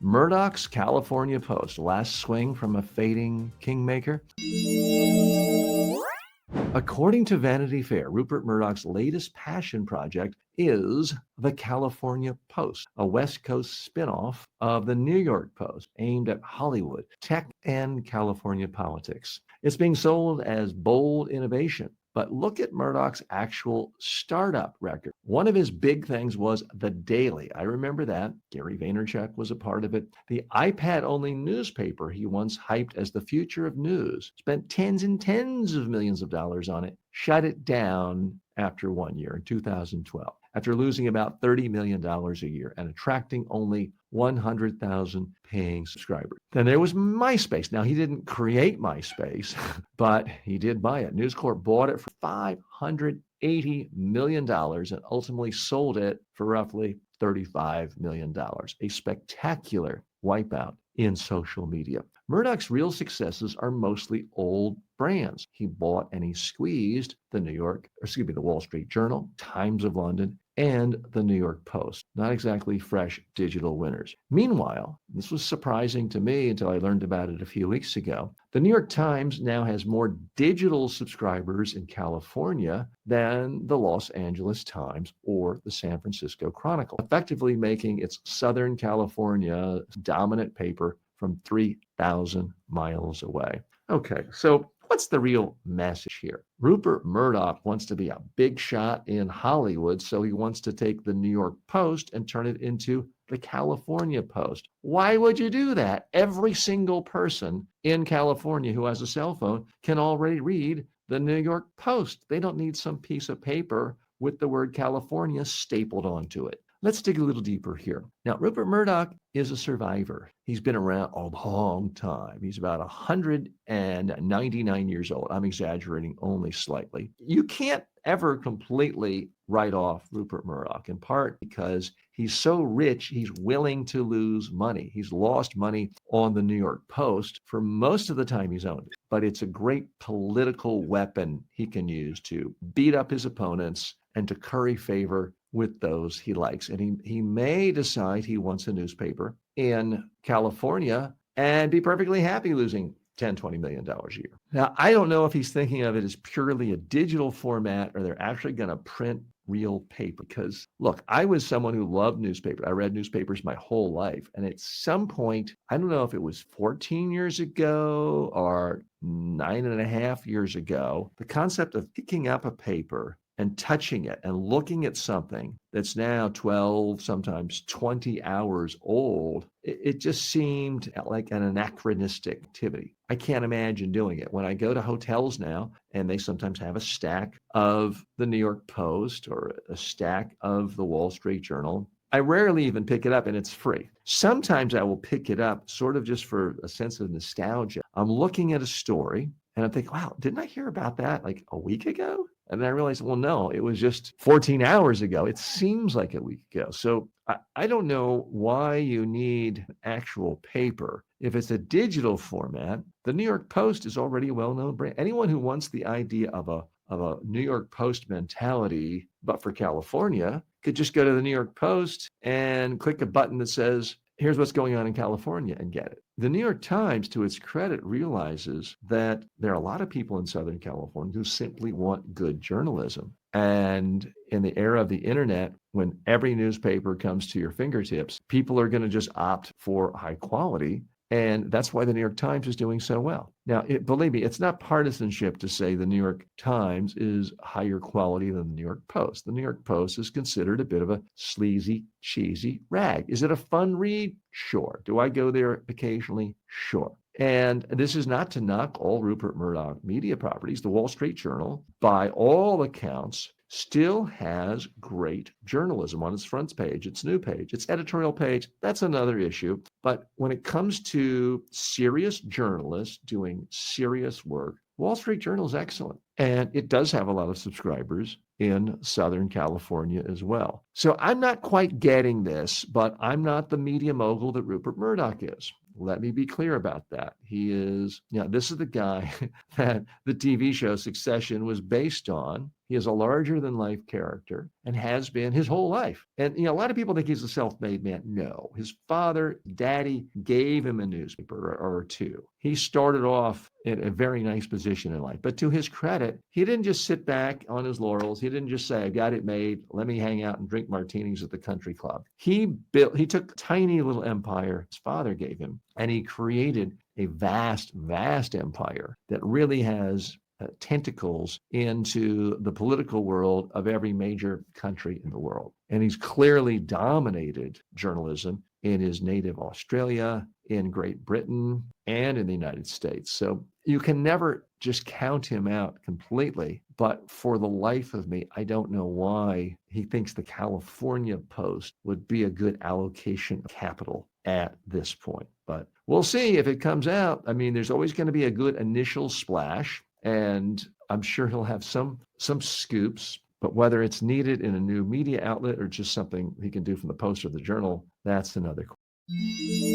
Murdoch's California Post, last swing from a fading kingmaker. According to Vanity Fair, Rupert Murdoch's latest passion project is the California Post, a West Coast spinoff of the New York Post aimed at Hollywood, tech, and California politics. It's being sold as bold innovation. But look at Murdoch's actual startup record. One of his big things was The Daily. I remember that. Gary Vaynerchuk was a part of it. The iPad-only newspaper he once hyped as the future of news. Spent tens and tens of millions of dollars on it. Shut it down after 1 year in 2012, after losing about $30 million a year and attracting only 100,000 paying subscribers. Then there was Myspace. Now, he didn't create Myspace, but he did buy it. News Corp bought it for $580 million and ultimately sold it for roughly $35 million. A spectacular wipeout in social media. Murdoch's real successes are mostly old brands. He bought and he squeezed the Wall Street Journal, Times of London, and the New York Post. Not exactly fresh digital winners. Meanwhile, this was surprising to me until I learned about it a few weeks ago. The New York Times now has more digital subscribers in California than the Los Angeles Times or the San Francisco Chronicle, effectively making its Southern California dominant paper from 3,000 miles away. Okay, so what's the real message here? Rupert Murdoch wants to be a big shot in Hollywood, so he wants to take the New York Post and turn it into the California Post. Why would you do that? Every single person in California who has a cell phone can already read the New York Post. They don't need some piece of paper with the word California stapled onto it. Let's dig a little deeper here. Now, Rupert Murdoch is a survivor. He's been around a long time. He's about 199 years old. I'm exaggerating only slightly. You can't ever completely write off Rupert Murdoch, in part because he's so rich, he's willing to lose money. He's lost money on the New York Post for most of the time he's owned it. But it's a great political weapon he can use to beat up his opponents and to curry favor with those he likes. And he may decide he wants a newspaper in California and be perfectly happy losing $10, $20 million a year. Now, I don't know if he's thinking of it as purely a digital format or they're actually going to print real paper. Because look, I was someone who loved newspapers. I read newspapers my whole life. And at some point, I don't know if it was 14 years ago or 9.5 years ago, the concept of picking up a paper and touching it and looking at something that's now 12, sometimes 20 hours old, it just seemed like an anachronistic activity. I can't imagine doing it. When I go to hotels now, and they sometimes have a stack of the New York Post or a stack of the Wall Street Journal, I rarely even pick it up, and it's free. Sometimes I will pick it up sort of just for a sense of nostalgia. I'm looking at a story, and I'm thinking, wow, didn't I hear about that like a week ago? And then I realized, well, no, it was just 14 hours ago. It seems like a week ago. So I don't know why you need actual paper. If it's a digital format, the New York Post is already a well-known brand. Anyone who wants the idea of a New York Post mentality, but for California, could just go to the New York Post and click a button that says, here's what's going on in California and get it. The New York Times, to its credit, realizes that there are a lot of people in Southern California who simply want good journalism. And in the era of the internet, when every newspaper comes to your fingertips, people are going to just opt for high quality. And that's why the New York Times is doing so well. Now, believe me, it's not partisanship to say the New York Times is higher quality than the New York Post. The New York Post is considered a bit of a sleazy, cheesy rag. Is it a fun read? Sure. Do I go there occasionally? Sure. And this is not to knock all Rupert Murdoch media properties. The Wall Street Journal, by all accounts, still has great journalism on its front page, its new page, its editorial page. That's another issue. But when it comes to serious journalists doing serious work, Wall Street Journal is excellent. And it does have a lot of subscribers in Southern California as well. So I'm not quite getting this, but I'm not the media mogul that Rupert Murdoch is. Let me be clear about that. He is, this is the guy that the TV show Succession was based on. He is a larger than life character and has been his whole life. And, a lot of people think he's a self-made man. No, his father, daddy gave him a newspaper or two. He started off in a very nice position in life. But to his credit, he didn't just sit back on his laurels. He didn't just say, I got it made. Let me hang out and drink martinis at the country club. He took a tiny little empire his father gave him, and he created a vast, vast empire that really has tentacles into the political world of every major country in the world. And he's clearly dominated journalism in his native Australia, in Great Britain, and in the United States. So you can never just count him out completely. But for the life of me, I don't know why he thinks the California Post would be a good allocation of capital at this point. But we'll see if it comes out. I mean, there's always going to be a good initial splash, and I'm sure he'll have some scoops. But whether it's needed in a new media outlet or just something he can do from the Post or the Journal, that's another question.